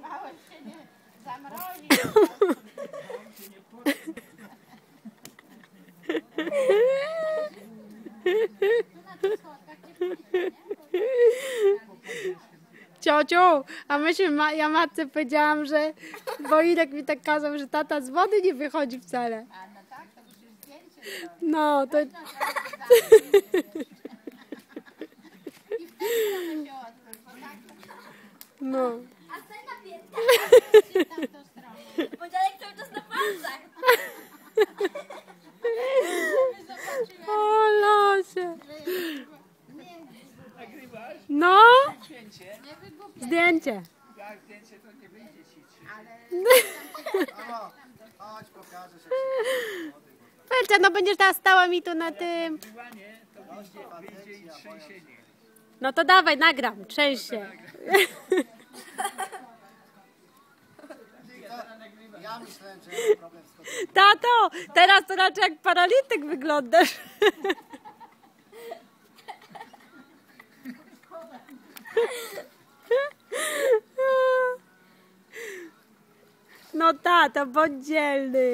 Mało się nie zamrozi. Ciociu, a ja matce powiedziałam, że bo Irek mi tak kazał, że tata z wody nie wychodzi wcale. A no tak, to musisz zdjęcie zrobić. No, to... I w tę stronę się odwróć, bo tak No. A co napięta? się w tamtą stronę. Podzielek cały czas na palcach. Żeby zobaczyła, O losie. nie, Nagrywasz? No, Zdjęcie? nie wygłupiaj, zdjęcie. Jak zdjęcie, to nie wyjdzie ci. ale Mamo, chodź, pokażesz jak się Felcia, no będziesz teraz stała mi tu na tym. Nagrywanie to wyjdzie i trzęsienie. No to dawaj, nagram, trzęś się. Ja myślałem, że mam problem z kobietą. Tato, teraz to raczej jak paralityk wyglądasz. No tato, bądź dzielny.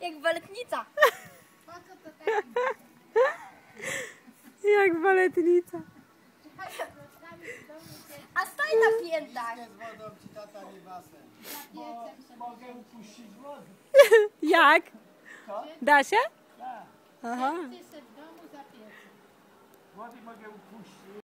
Jak baletnica. po co to tak? Jak baletnica. Zostawić w domu się A stoi na piętach. Z wodą ci tata nie basen. za piecem sobie. Mogę upuścić wodę. Jak? Da się? Tak. Aha. Ty se w domu za piecem. Wody mogę upuścić.